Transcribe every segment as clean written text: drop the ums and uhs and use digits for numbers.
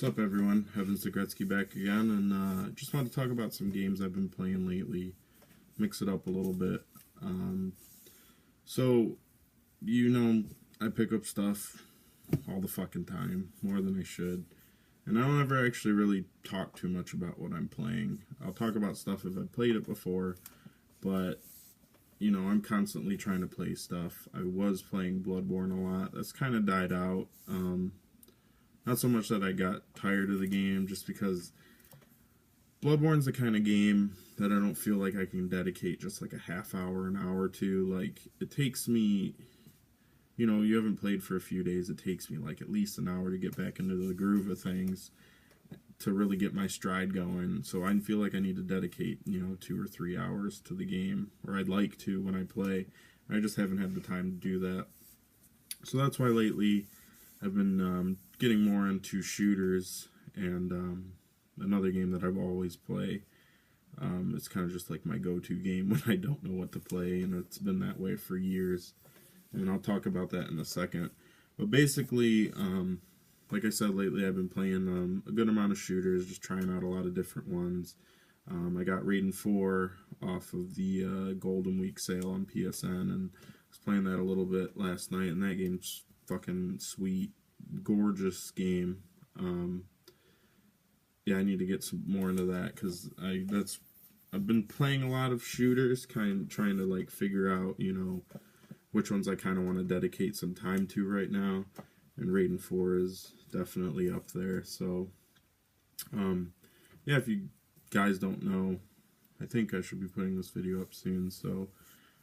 What's up, everyone? Evan Zagretsky back again, and just want to talk about some games I've been playing lately, mix it up a little bit. So, I pick up stuff all the fucking time, more than I should, and I don't ever actually really talk too much about what I'm playing. I'll talk about stuff if I've played it before, but, I'm constantly trying to play stuff. I was playing Bloodborne a lot. That's kind of died out. Not so much that I got tired of the game, just because Bloodborne's the kind of game that I don't feel like I can dedicate just like a half hour, an hour to. Like, it takes me, you haven't played for a few days, it takes me like at least an hour to get back into the groove of things, to really get my stride going. So I feel like I need to dedicate, 2 or 3 hours to the game, or I'd like to when I play. I just haven't had the time to do that. So that's why lately I've been getting more into shooters, and another game that I've always play. It's kind of just like my go-to game when I don't know what to play, and it's been that way for years. And I'll talk about that in a second. But basically, like I said, lately I've been playing a good amount of shooters, just trying out a lot of different ones. I got Raiden 4 off of the Golden Week sale on PSN, and I was playing that a little bit last night, and that game's fucking sweet, gorgeous game. Yeah, I need to get some more into that, because I've been playing a lot of shooters, kind of trying to like figure out, which ones I kind of want to dedicate some time to right now, and Raiden 4 is definitely up there. So yeah, if you guys don't know, I think I should be putting this video up soon. So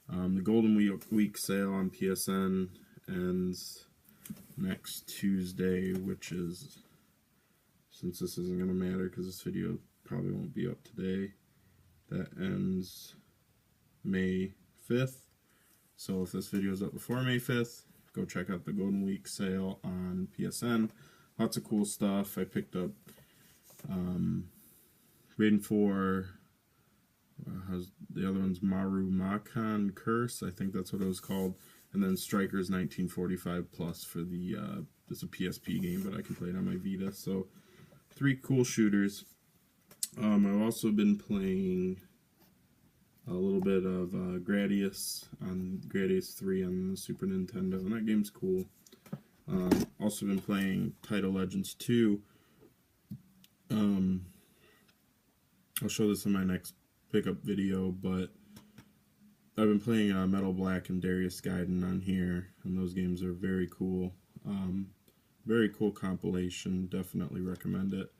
the Golden Week sale on PSN ends next Tuesday, which is, since this isn't going to matter because this video probably won't be up today, that ends May 5th. So if this video is up before May 5th, go check out the Golden Week sale on PSN. Lots of cool stuff. I picked up Raiden 4, the other one's Maru Makan Curse, I think that's what it was called. And then Strikers 1945 Plus for the, it's a PSP game, but I can play it on my Vita. So, 3 cool shooters. I've also been playing a little bit of Gradius 3 on the Super Nintendo, and that game's cool. Also been playing Title Legends 2. I'll show this in my next pickup video, but I've been playing Metal Black and Darius Gaiden on here, and those games are very cool. Very cool compilation, definitely recommend it.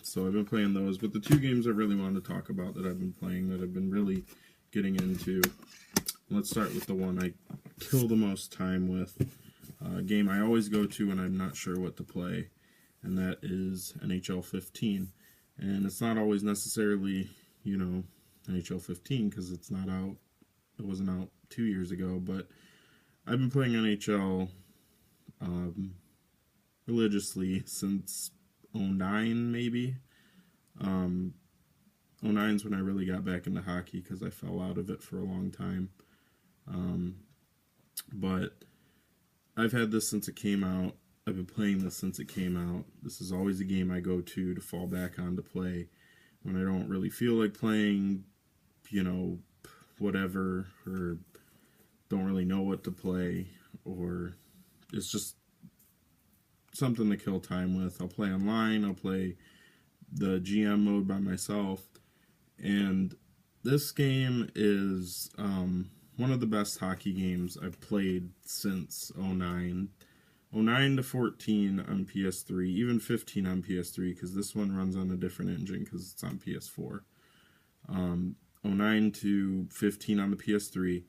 So I've been playing those, but the 2 games I really want to talk about that I've been playing, that I've been really getting into. Let's start with the one I kill the most time with, a game I always go to when I'm not sure what to play, and that is NHL 15. And it's not always necessarily, NHL 15, because it's not out. It wasn't out 2 years ago, but I've been playing NHL religiously since 09, maybe. 09 is when I really got back into hockey, because I fell out of it for a long time. But I've had this since it came out. I've been playing this since it came out. This is always a game I go to fall back on to play when I don't really feel like playing, whatever, or don't really know what to play, or it's just something to kill time with. I'll play online, I'll play the GM mode by myself, and this game is one of the best hockey games I've played since 09. 09 to 14 on PS3, even 15 on PS3, because this one runs on a different engine because it's on PS4. 09 to 15 on the PS3,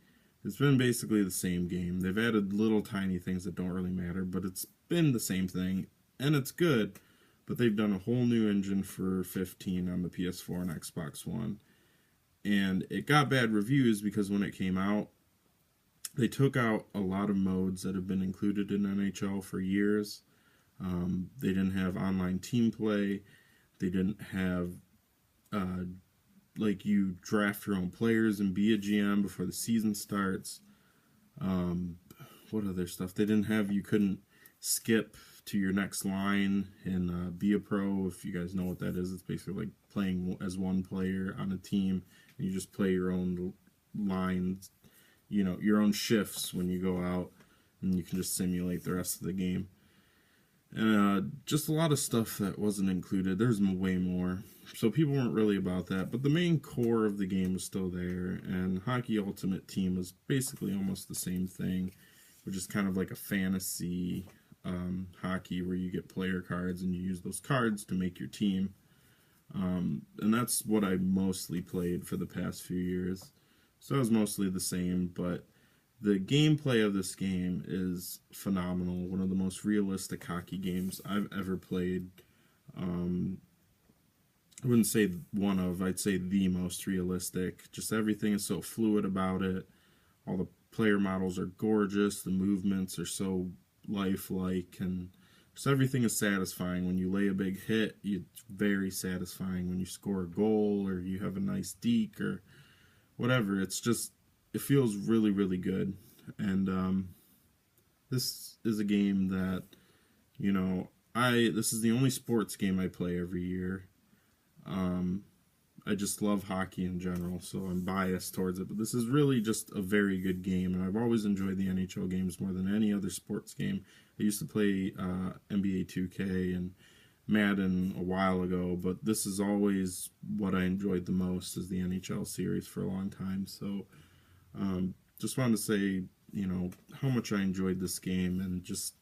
it's been basically the same game. They've added little tiny things that don't really matter, but it's been the same thing, and it's good, but they've done a whole new engine for 15 on the PS4 and Xbox One, and it got bad reviews because when it came out, they took out a lot of modes that have been included in NHL for years. They didn't have online team play. They didn't have, like, you draft your own players and be a GM before the season starts. What other stuff? They didn't have, you couldn't skip to your next line in Be a Pro. If you guys know what that is, it's basically like playing as one player on a team, and you just play your own lines, you know, your own shifts when you go out, and you can just simulate the rest of the game. And just a lot of stuff that wasn't included. There's way more. So people weren't really about that. But the main core of the game was still there. And Hockey Ultimate Team was basically almost the same thing, which is kind of like a fantasy hockey where you get player cards and you use those cards to make your team. And that's what I mostly played for the past few years. So it was mostly the same, but the gameplay of this game is phenomenal. One of the most realistic hockey games I've ever played. I wouldn't say one of, I'd say the most realistic. Just everything is so fluid about it. All the player models are gorgeous. The movements are so lifelike, and just everything is satisfying. When you lay a big hit, it's very satisfying. When you score a goal or you have a nice deke or whatever, it's just, it feels really, really good. And this is a game that, you know, this is the only sports game I play every year. I just love hockey in general, so I'm biased towards it. But this is really just a very good game, and I've always enjoyed the NHL games more than any other sports game. I used to play NBA 2K and Madden a while ago, but this is always what I enjoyed the most, is the NHL series for a long time. So just wanted to say, you know, how much I enjoyed this game and just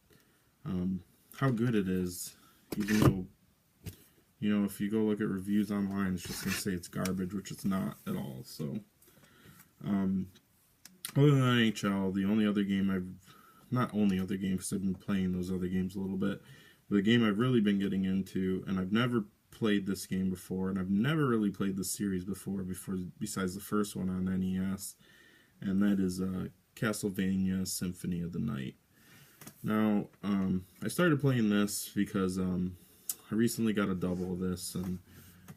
how good it is, even though, you know, if you go look at reviews online, it's just going to say it's garbage, which it's not at all. So, other than NHL, the only other game not only other game, because I've been playing those other games a little bit, but the game I've really been getting into, and I've never played this game before, and I've never really played this series before besides the first one on NES, and that is Castlevania Symphony of the Night. Now, I started playing this because I recently got a double of this, and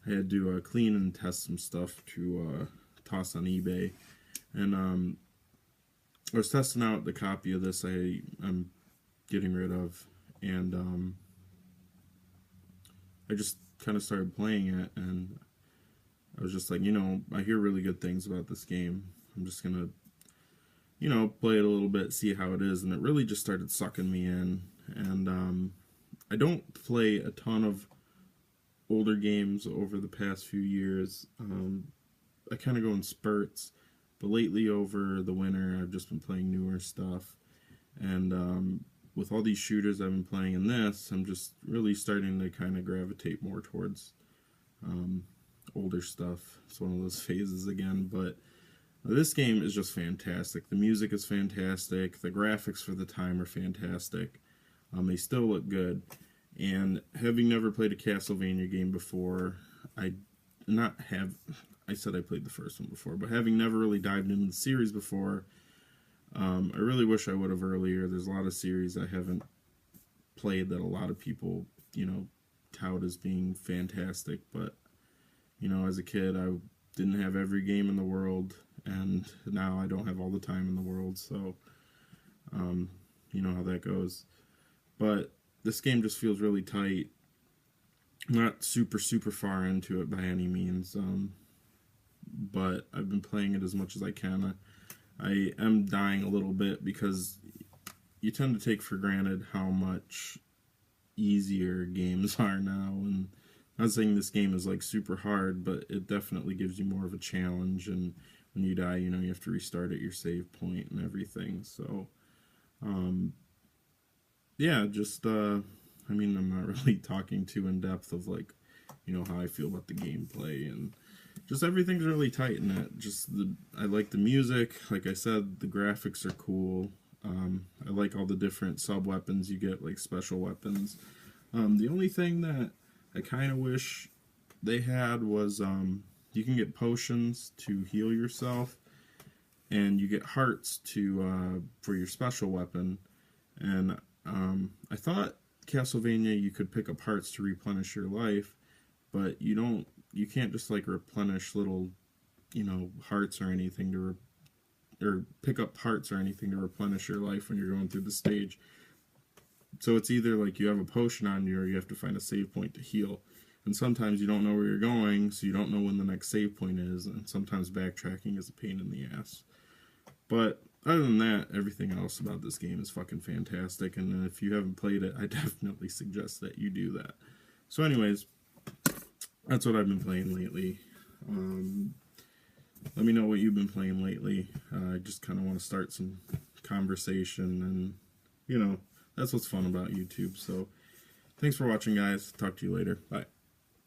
I had to clean and test some stuff to toss on eBay. And I was testing out the copy of this I'm getting rid of, and I just kind of started playing it, and I was just like, you know, I hear really good things about this game. I'm just gonna, you know, play it a little bit, see how it is, and it really just started sucking me in. And I don't play a ton of older games over the past few years. I kind of go in spurts, but lately over the winter I've just been playing newer stuff. And with all these shooters I've been playing in this, I'm just really starting to kind of gravitate more towards older stuff. It's one of those phases again, but this game is just fantastic. The music is fantastic. The graphics for the time are fantastic. They still look good. And having never played a Castlevania game before, I said I played the first one before, but having never really dived into the series before, I really wish I would have earlier. There's a lot of series I haven't played that a lot of people, you know, tout as being fantastic, but, you know, as a kid, I didn't have every game in the world, and now I don't have all the time in the world, so, you know how that goes. But this game just feels really tight. Not super, super far into it by any means, but I've been playing it as much as I can. I am dying a little bit because you tend to take for granted how much easier games are now, and I'm not saying this game is like super hard, but it definitely gives you more of a challenge, and when you die, you know, you have to restart at your save point and everything. So yeah, just I mean, I'm not really talking too in depth of, like, you know, how I feel about the gameplay, and just everything's really tight in it. I like the music. Like I said, the graphics are cool. I like all the different sub-weapons you get, like special weapons. The only thing that I kind of wish they had was you can get potions to heal yourself, and you get hearts for your special weapon. And I thought Castlevania you could pick up hearts to replenish your life, but you can't just like replenish little, you know, hearts or anything or pick up hearts or anything to replenish your life when you're going through the stage. So it's either like you have a potion on you or you have to find a save point to heal. And sometimes you don't know where you're going, so you don't know when the next save point is, and sometimes backtracking is a pain in the ass. But other than that, everything else about this game is fucking fantastic, and if you haven't played it, I definitely suggest that you do that. So anyways, that's what I've been playing lately. Let me know what you've been playing lately. I just kind of want to start some conversation, and, you know, that's what's fun about YouTube. So thanks for watching, guys. Talk to you later. Bye.